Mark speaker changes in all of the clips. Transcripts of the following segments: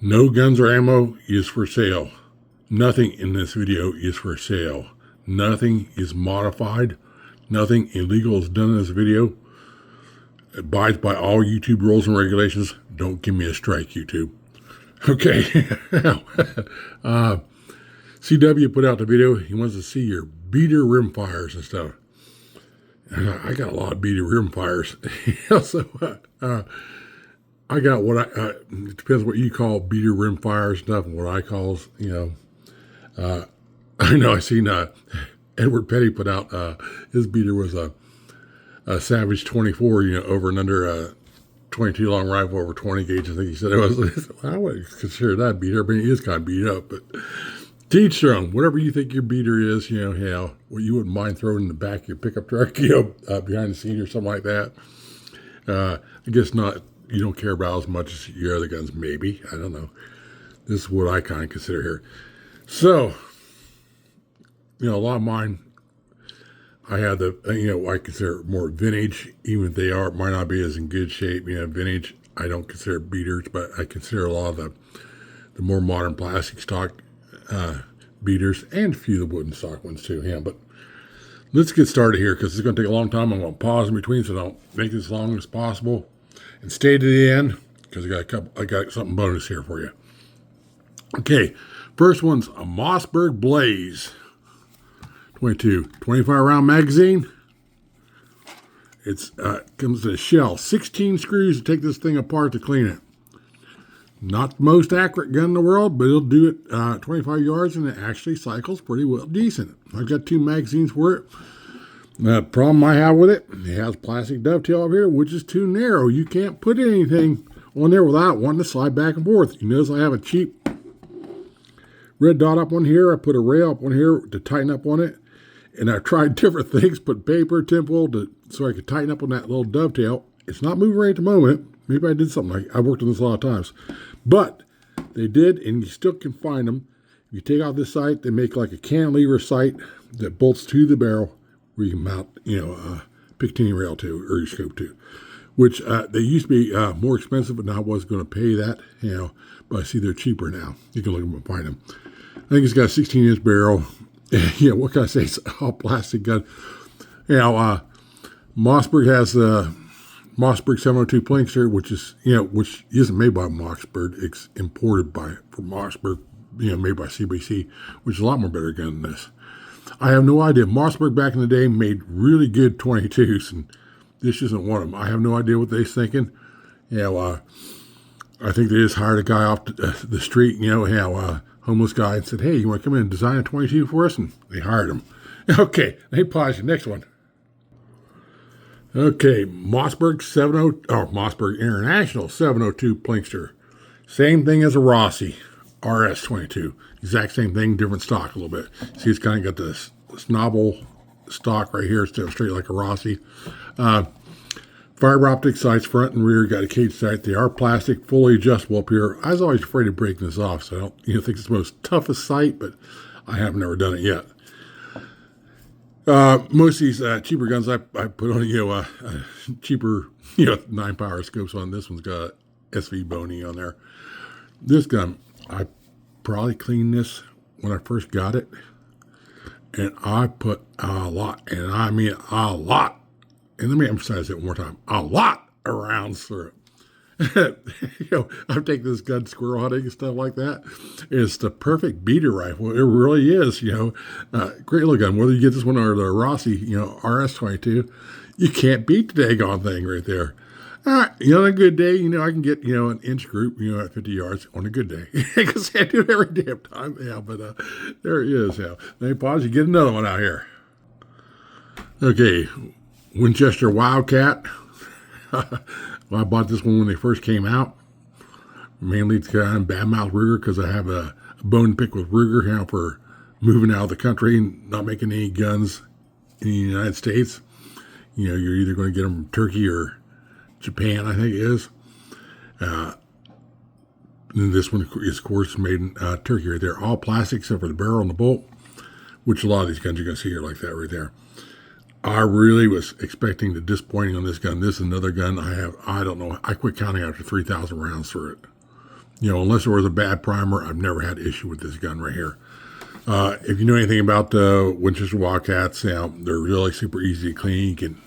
Speaker 1: No guns or ammo is for sale. Nothing in this video is for sale. Nothing is modified. Nothing illegal is done in this video. It abides by all YouTube rules and regulations. Don't give me a strike, YouTube. Okay. CW put out the video. He wants to see your beater rimfires and stuff. I got a lot of beater rimfires. So I got what it depends what you call beater rimfire stuff and what I call, I know I seen Edward Petty put out his beater was a Savage 24, over and under a 22 long rifle over 20 gauge. I think he said it was. I wouldn't consider that beater. I mean, it is kind of beat up, but to each their own. Whatever you think your beater is, what you wouldn't mind throwing in the back of your pickup truck, behind the seat or something like that. I guess not. You don't care about as much as your other guns, maybe. I don't know. This is what I kind of consider here. So, a lot of mine, I have I consider more vintage, even if they might not be as in good shape. Vintage, I don't consider beaters, but I consider a lot of the more modern plastic stock beaters and a few of the wooden stock ones too. But let's get started here because it's going to take a long time. I'm going to pause in between so I don't make it as long as possible. And stay to the end because I got something bonus here for you. Okay, first one's a Mossberg Blaze 25 round magazine. It's comes in a shell, 16 screws to take this thing apart to clean it. Not the most accurate gun in the world, but it'll do it 25 yards and it actually cycles pretty well decent. I've got 2 magazines for it. The problem I have with it has plastic dovetail up here, which is too narrow. You can't put anything on there without wanting to slide back and forth. You notice I have a cheap red dot up on here. I put a rail up on here to tighten up on it. And I tried different things, put paper, tinfoil, so I could tighten up on that little dovetail. It's not moving right at the moment. Maybe I did something. I worked on this a lot of times. But they did, and you still can find them. If you take out this sight, they make like a cantilever sight that bolts to the barrel, where you can mount, a Picatinny rail to, or your scope to, which they used to be more expensive, but now I was going to pay that, but I see they're cheaper now. You can look them and find them. I think it's got a 16-inch barrel. What can I say? It's all plastic gun. Mossberg has the Mossberg 702 Plinkster, which isn't made by Mossberg. It's imported from Mossberg, made by CBC, which is a lot more better gun than this. I have no idea. Mossberg back in the day made really good 22s, and this isn't one of them. I have no idea what they're thinking. I think they just hired a guy off the street, homeless guy, and said, hey, you want to come in and design a 22 for us? And they hired him. Okay, let me pause you. Next one. Okay, Mossberg Mossberg International 702 Plinkster. Same thing as a Rossi RS22. Exact same thing, different stock a little bit. See, it's kind of got this snobble stock right here instead of straight like a Rossi. Fiber optic sights, front and rear, got a cage sight. They are plastic, fully adjustable up here. I was always afraid of breaking this off, so I don't think it's the most toughest sight, but I have never done it yet. Most of these cheaper guns I put on, cheaper, 9-power scopes on. This one's got SV Boney on there. This gun, I probably cleaned this when I first got it, and I put a lot, and I mean a lot. And let me emphasize it one more time. A lot of rounds through it. I've taken this gun squirrel hunting and stuff like that. It's the perfect beater rifle. It really is, great little gun. Whether you get this one or the Rossi, RS22, you can't beat the daggone thing right there. On a good day, I can get, an inch group, at 50 yards on a good day. Because I do it every damn time. But there it is. Let me pause. You get another one out here. Okay. Winchester Wildcat. Well, I bought this one when they first came out. Mainly to kind of badmouth Ruger because I have a bone to pick with Ruger for moving out of the country and not making any guns in the United States. You're either going to get them from Turkey or Japan, I think it is. And this one is, of course, made in Turkey right there. All plastic except for the barrel and the bolt, which a lot of these guns you're going to see here like that right there. I really was expecting the disappointing on this gun. This is another gun I don't know. I quit counting after 3,000 rounds through it. unless there was a bad primer, I've never had issue with this gun right here. If you know anything about the Winchester Wildcats, they're really super easy to clean. You can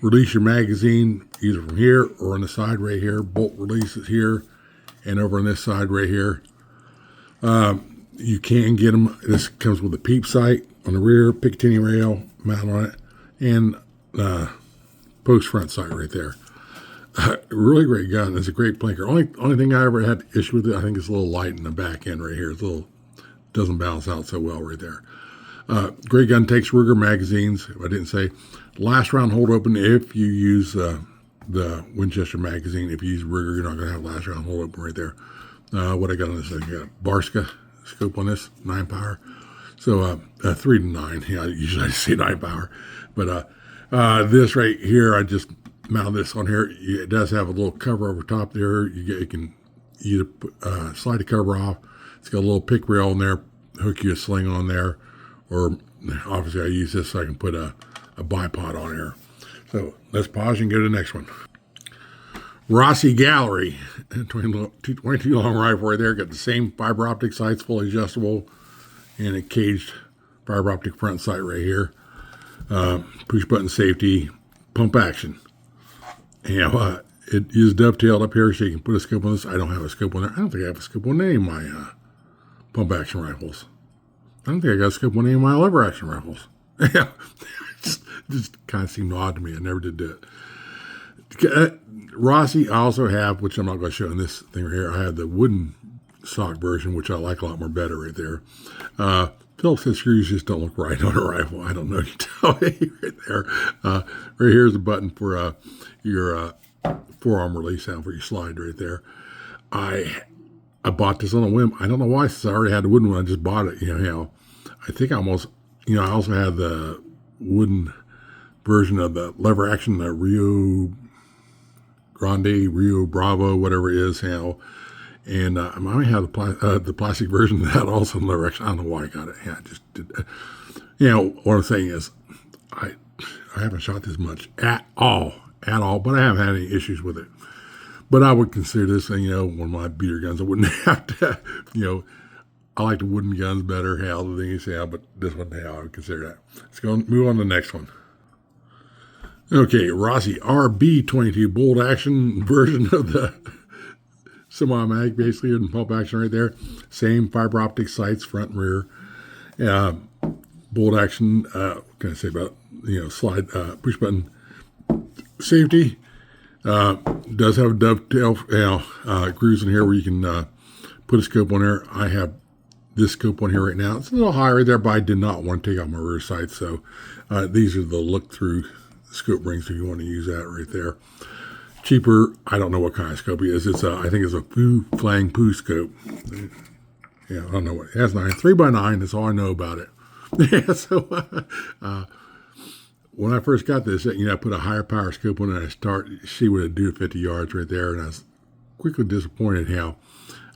Speaker 1: release your magazine either from here or on the side right here. Bolt releases here and over on this side right here. You can get them. This comes with a peep sight on the rear, Picatinny rail mount on it, and post front sight right there. Really great gun. It's a great blinker. Only thing I ever had issue with it, I think it's a little light in the back end right here. It's a little, doesn't balance out so well right there. Great gun. Takes Ruger magazines. If I didn't say, last round hold open if you use the Winchester magazine. If you use Ruger, you're not going to have last round hold open right there. What I got on this thing, I got a Barska scope on this, 9 power. So 3 to 9. Yeah, usually I say 9 power, but this right here, I just mount this on here. It does have a little cover over top there. You can either slide the cover off. It's got a little pick rail in there, hook you a sling on there, or obviously I use this so I can put a bipod on here. So let's pause and go to the next one. Rossi Gallery, 22 long rifle right there. Got the same fiber optic sights, fully adjustable, and a caged fiber optic front sight right here. Push button safety, pump action. It is dovetailed up here so you can put a scope on this. I don't have a scope on there. I don't think I have a scope on any of my pump action rifles. I don't think I got a scope on any of my lever action rifles. Yeah, just kind of seemed odd to me. I never did do it. Rossi, I also have, which I'm not going to show in this thing right here. I have the wooden stock version, which I like a lot more better right there. Phillips head screws just don't look right on a rifle. I don't know. You tell me right there. Right here's a button for your forearm release down for your slide right there. I bought this on a whim. I don't know why, since I already had the wooden one. I just bought it. I think I almost, I also had the wooden version of the lever action, the Rio Grande, Rio Bravo, whatever it is, and I might have the plastic version of that also in lever action. I don't know why I got it. Yeah, I just did. What I'm saying is, I haven't shot this much at all, but I haven't had any issues with it. But I would consider this thing, one of my beater guns. I wouldn't have to, I like the wooden guns better, the things, but this one, I would consider that. Let's go move on to the next one. Okay, Rossi RB22 bolt action version of the semi-mag, basically, and pump action right there. Same fiber optic sights, front and rear. Bolt action, what can I say about, slide, push button safety. Does have a dovetail grooves in here where you can put a scope on there. I have this scope on here right now. It's a little higher there, but I did not want to take out my rear sights, so these are the look-through scope rings if you want to use that right there. Cheaper, I don't know what kind of scope it is. It's I think it's a Flang Poo scope. Yeah, I don't know what it has. 3x9. That's all I know about it. Yeah, so when I first got this, I put a higher power scope on it. I start see what it do at 50 yards right there, and I was quickly disappointed how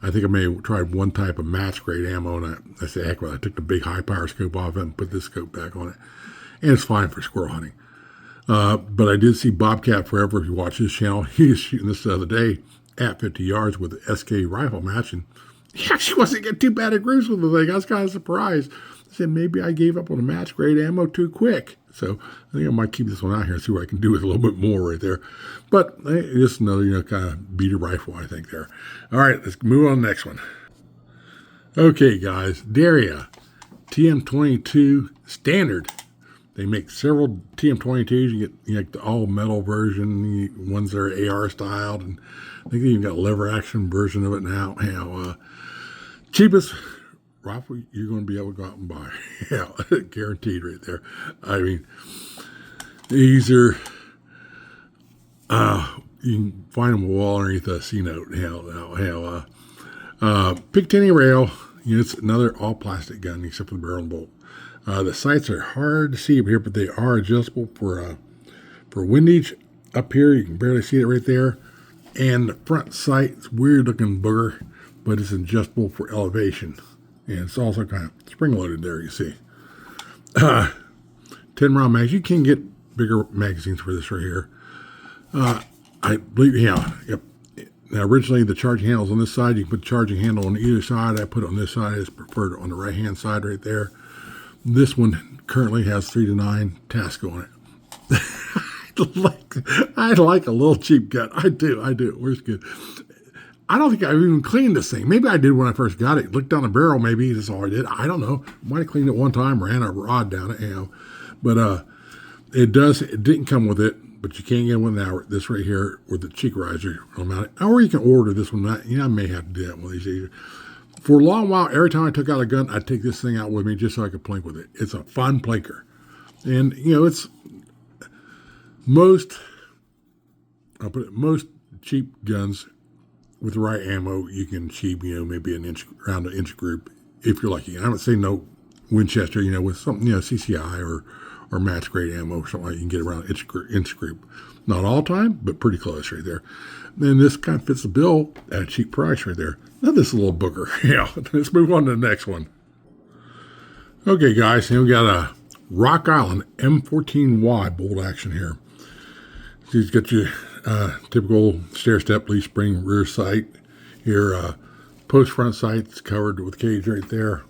Speaker 1: I think I may have tried one type of match grade ammo, and I said, heck, well, I took the big high power scope off it and put this scope back on it, and it's fine for squirrel hunting. But I did see Bobcat Forever, if you watch his channel, he was shooting this the other day at 50 yards with the SK rifle match, and he actually wasn't getting too bad at grooves with the thing. I was kind of surprised. I said, maybe I gave up on the match grade ammo too quick. So I think I might keep this one out here and see what I can do with a little bit more right there. But just another, kind of beater rifle, I think, there. All right, let's move on to the next one. Okay, guys, Daria TM22 Standard. They make several TM22s. You get the all metal version, ones that are AR styled, and I think they even got a lever action version of it now. Cheapest rifle you're going to be able to go out and buy. Yeah, guaranteed right there. I mean, these are, you can find them a wall underneath a C-note. Picatinny rail. It's another all plastic gun except for the barrel and bolt. The sights are hard to see up here, but they are adjustable for windage. Up here, you can barely see it right there. And the front sight, it's weird looking booger, but it's adjustable for elevation. And it's also kind of spring-loaded there, you see. 10-round mags. You can get bigger magazines for this right here. I believe, yep. Now, originally, the charging handle's on this side. You can put the charging handle on either side. I put it on this side. It's preferred on the right-hand side right there. This one currently has 3 to 9 Tasco on it. I like a little cheap gun. I do. It works good. I don't think I've even cleaned this thing. Maybe I did when I first got it. Looked down the barrel, maybe that's all I did. I don't know. Might have cleaned it one time, ran a rod down it, But it didn't come with it, but you can get one now. This right here with the cheek riser on it. Or you can order this one. I may have to do that one of these days. For a long while, every time I took out a gun, I'd take this thing out with me just so I could plink with it. It's a fun plinker. And, it's most cheap guns with the right ammo, you can achieve, maybe around an inch group if you're lucky. I would say no Winchester, with something, CCI or match grade ammo, something like you can get around inch group. Not all time, but pretty close right there. Then this kind of fits the bill at a cheap price right there. Now this little booger. Let's move on to the next one. Okay, guys, we got a Rock Island M14Y bolt action here. So you've got your typical stair-step leaf spring rear sight. Your post front sight's covered with cage right there.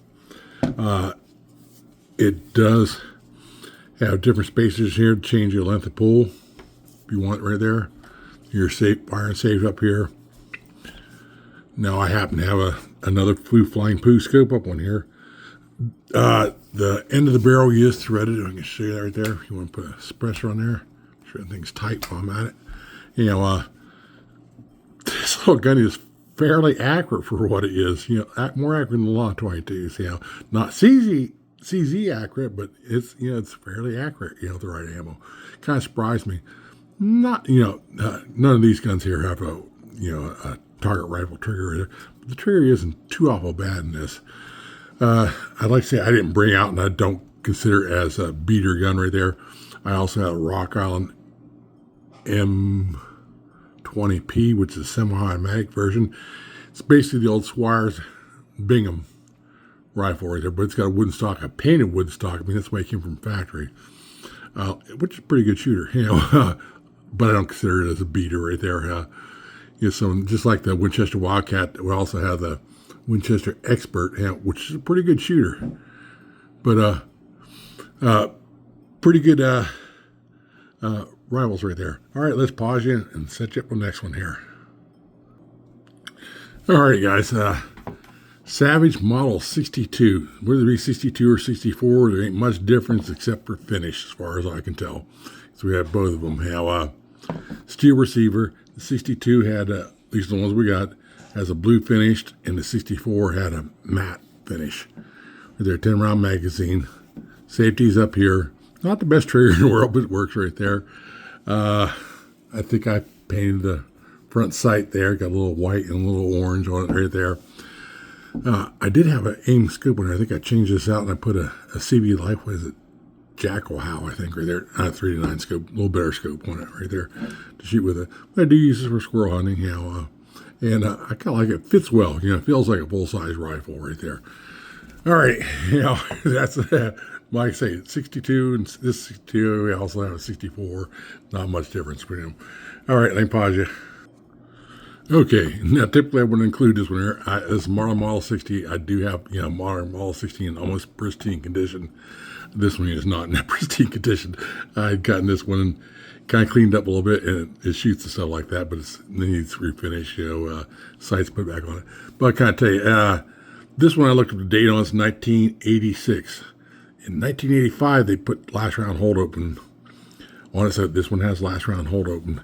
Speaker 1: It does have different spacers here to change your length of pull if you want right there. Your fire and safe up here. Now I happen to have another Flying Poo scope up on here. The end of the barrel is threaded. I can show you that right there. If you want to put a suppressor on there, make sure everything's tight while I'm at it. This little gun is fairly accurate for what it is. More accurate than the Law 22s. Not CZ accurate, but it's fairly accurate. The right ammo. Kind of surprised me. Not none of these guns here have a target rifle trigger. But the trigger isn't too awful bad in this. I'd like to say I didn't bring out, and I don't consider it as a beater gun right there. I also have a Rock Island M20P, which is a semi-automatic version. It's basically the old Squires Bingham rifle right there, but it's got a wooden stock, a painted wooden stock. I mean, that's the way it came from factory, which is a pretty good shooter, but I don't consider it as a beater right there. So just like the Winchester Wildcat, we also have the Winchester Expert, which is a pretty good shooter, but pretty good rivals right there. All right, let's pause you and set you up on the next one here. All right, guys. Savage Model 62. Whether it be 62 or 64, there ain't much difference except for finish, as far as I can tell. So we have both of them. Steel receiver. The 62 had, at least the ones we got, has a blue finish, and the 64 had a matte finish. With their 10-round magazine. Safety's up here. Not the best trigger in the world, but it works right there. I think I painted the front sight there. Got a little white and a little orange on it right there. I did have an aim scope on it. I think I changed this out and I put a CB Life, what is it? Jackal How, I think, right there. 3 to 9 scope, a little better scope on it right there to shoot with it. But I do use this for squirrel hunting, and I kind of like it. Fits well, it feels like a full-size rifle right there. All right, that's like I say, 62 and this 62. We also have a 64. Not much difference between them. All right, let me pause you. Okay, now typically I wouldn't include this one here. This Marlin Model 60, I do have, modern Model 60 in almost pristine condition. This one is not in that pristine condition. I'd gotten this one and kind of cleaned up a little bit, and it shoots and stuff like that, but it needs refinish, sights put back on it. But I kind of tell you, this one I looked up the date on, it's 1986. In 1985, they put last round hold open on it, so this one has last round hold open.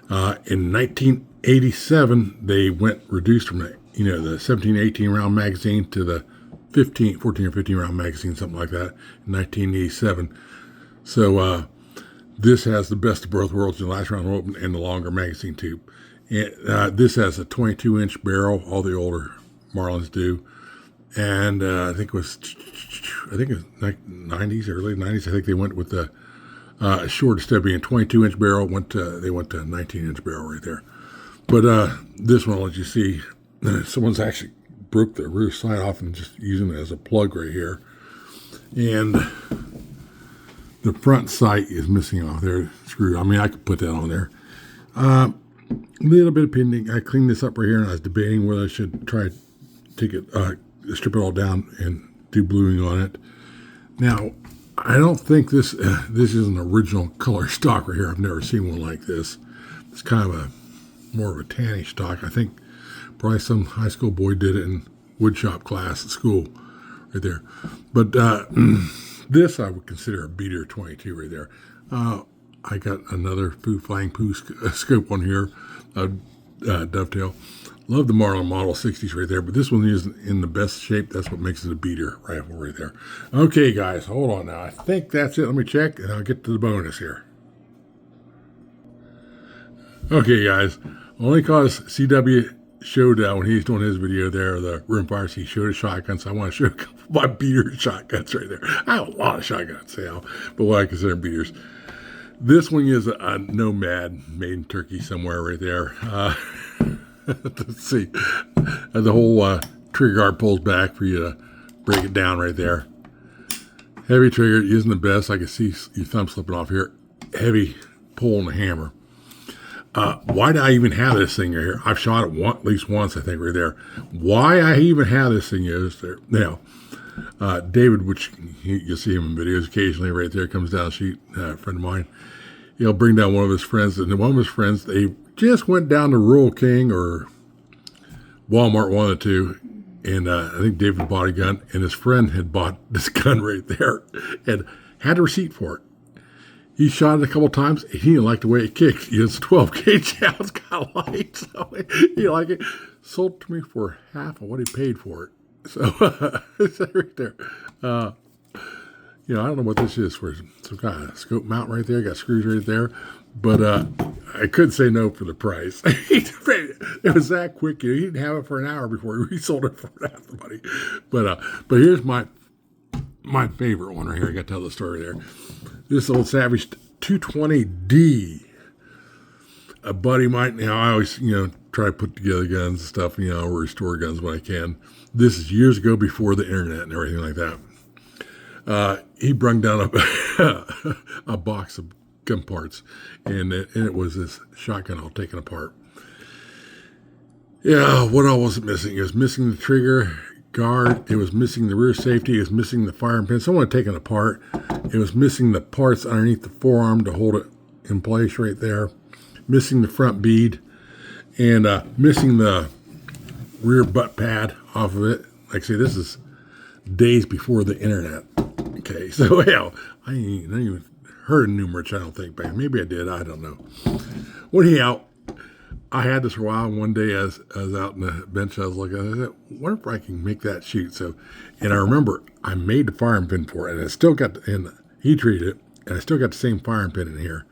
Speaker 1: In 1987, they reduced from the 17, 18 round magazine to the 14 or 15 round magazine, something like that, in 1987. So this has the best of both worlds, the last round open and the longer magazine tube. And this has a 22-inch barrel, all the older Marlins do. And I think it was like 90s, early 90s. I think they went with the shortest step being 22-inch barrel. They went to a 19-inch barrel right there. But this one, as you see, someone's actually broke the rear sight off and just using it as a plug right here. And the front sight is missing off there, screw. I mean, I could put that on there. A little bit of painting. I cleaned this up right here, and I was debating whether I should try to take it, strip it all down and do bluing on it. Now, I don't think this is an original color stock right here. I've never seen one like this. It's kind of more of a tannish stock. I think probably some high school boy did it in woodshop class at school, right there. But this I would consider a beater 22 right there. I got another Flying Poo scope on here, dovetail. Love the Marlin Model 60s right there, but this one is in the best shape. That's what makes it a beater rifle right there. Okay, guys, hold on now. I think that's it. Let me check, and I'll get to the bonus here. Okay, guys, only cause CW showed when he was doing his video there, the Rimfire, he showed a shotgun, so I want to show a couple of my beater shotguns right there. I have a lot of shotguns, but what I consider beaters. This one is a Nomad made in Turkey somewhere right there. Let's see. The whole trigger guard pulls back for you to break it down right there. Heavy trigger isn't the best. I can see your thumb slipping off here. Heavy pull on the hammer. Why do I even have this thing right here? I've shot it at least once, I think, right there. Why I even have this thing is there. Now, David, which you'll see him in videos occasionally right there, comes down the sheet, a friend of mine. He'll bring down one of his friends, and one of his friends, they just went down to Rural King or Walmart, one of the two, and I think David bought a gun, and his friend had bought this gun right there and had a receipt for it. He shot it a couple times. He didn't like the way it kicked. It's 12 gauge. Yeah, it's kind of light. So he didn't like it. Sold it to me for half of what he paid for it. So it's right there. I don't know what this is for. Some kind of scope mount right there. Got screws right there. But I couldn't say no for the price. It was that quick. He didn't have it for an hour before he sold it for half the money. But here's my favorite one right here. I got to tell the story there. This old Savage 220D. A buddy might, I always, try to put together guns and stuff, or restore guns when I can. This is years ago before the internet and everything like that. He brung down a box of gun parts, and it was this shotgun all taken apart. Yeah, what all was it missing? It was missing the trigger guard. It was missing the rear safety. It was missing the firing pin. Someone had taken it apart. It was missing the parts underneath the forearm to hold it in place right there. Missing the front bead, and missing the rear butt pad off of it. Like I say, this is days before the internet. Okay, so I ain't even heard of Numerich, I don't think, but maybe I did. I don't know. Anyhow, I had this for a while, and one day as I was out on the bench, I was looking, I said, what if I can make that shoot? So, and I remember I made the firing pin for it, and I still got, and he treated it, and I still got the same firing pin in here.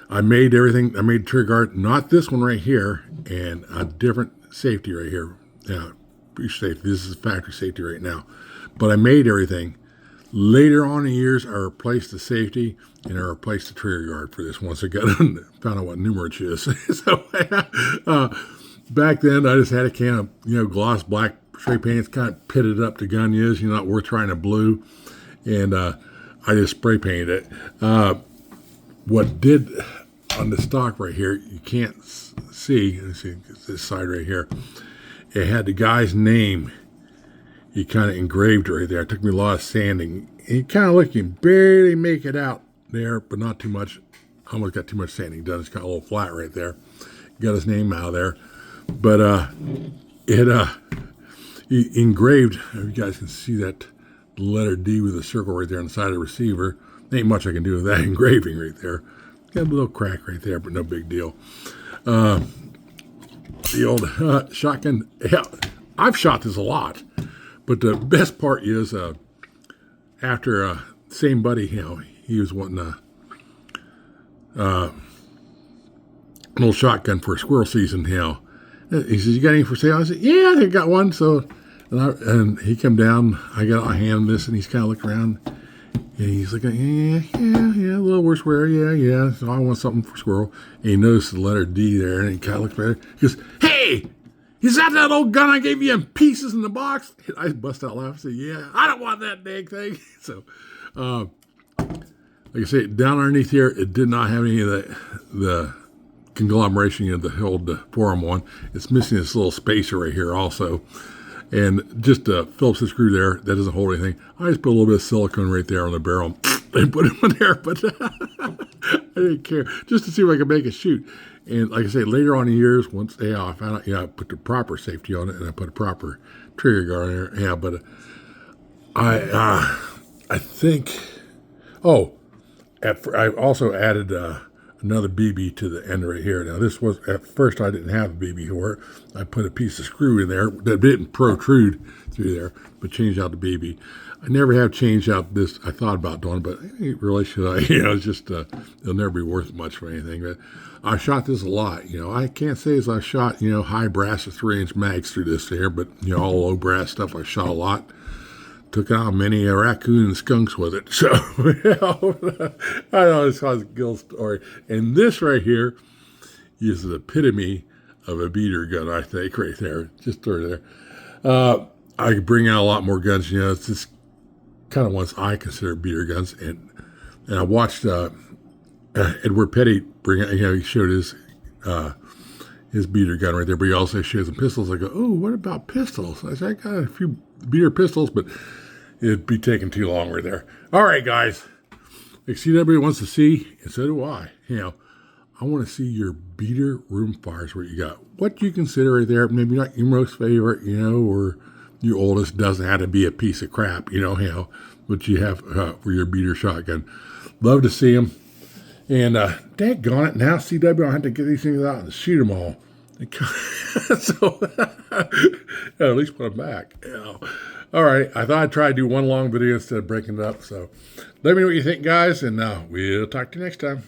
Speaker 1: I made everything. I made trigger guard, not this one right here, and a different safety right here. Yeah, safety. This is factory safety right now. But I made everything. Later on in the years, I replaced the safety, and I replaced the trigger guard for this once I found out what Numerich is. So back then, I just had a can of gloss black spray paint. It's kind of pitted up the gun is, not worth trying to blue, and I just spray painted it. What did on the stock right here, you can't see, let's see this side right here, it had the guy's name. He kind of engraved right there. It took me a lot of sanding. You kind of look, you can barely make it out there, but not too much. Almost got too much sanding done. It's got a little flat right there. Got his name out of there. But he engraved, you guys can see that letter D with a circle right there on the side of the receiver. Ain't much I can do with that engraving right there. Got a little crack right there, but no big deal. The old shotgun. Yeah, I've shot this a lot, but the best part is after same buddy, he was wanting an old shotgun for a squirrel season. He says, "You got any for sale?" I said, "Yeah, I got one." So, and he come down. I got I hand him this, and he's kind of looking around. And he's like, yeah, a little worse wear, yeah. So I want something for squirrel. And he noticed the letter D there, and he kind of looks better. He goes, "Hey, is that old gun I gave you in pieces in the box?" And I bust out laughing and said, "Yeah, I don't want that dang thing." So, like I say, down underneath here, it did not have any of the conglomeration of the hold forum one. It's missing this little spacer right here also. And just a Phillips head screw there. That doesn't hold anything. I just put a little bit of silicone right there on the barrel and put it on there. But I didn't care. Just to see if I could make it shoot. And like I say, later on in the years, once I found out, I put the proper safety on it and I put a proper trigger guard in there. Yeah, but I think, I also added another BB to the end right here. Now this was, at first I didn't have a BB for it. I put a piece of screw in there that didn't protrude through there, but changed out the BB. I never have changed out this. I thought about doing it, but really should I? It's just, it'll never be worth much for anything. But I shot this a lot. I can't say as I shot, high brass or 3-inch mags through this here, but, all low brass stuff I shot a lot. Took out many raccoons and skunks with it. So, I know it's a good story. And this right here is the epitome of a beater gun, I think, right there. Just throw it there. I could bring out a lot more guns. It's just kind of ones I consider beater guns. And I watched Edward Petty bring out, he showed his beater gun right there, but he also showed some pistols. I go, oh, what about pistols? I said, I got a few beater pistols, but it'd be taking too long right there. All right, guys. Like CW wants to see, and so do I. I want to see your beater rimfires, what you got. What you consider right there, maybe not your most favorite, or your oldest, doesn't have to be a piece of crap, what you have for your beater shotgun. Love to see them. And daggone it, now CW, I'll have to get these things out and shoot them all. So, at least put them back. All right, I thought I'd try to do one long video instead of breaking it up. So let me know what you think, guys, and we'll talk to you next time.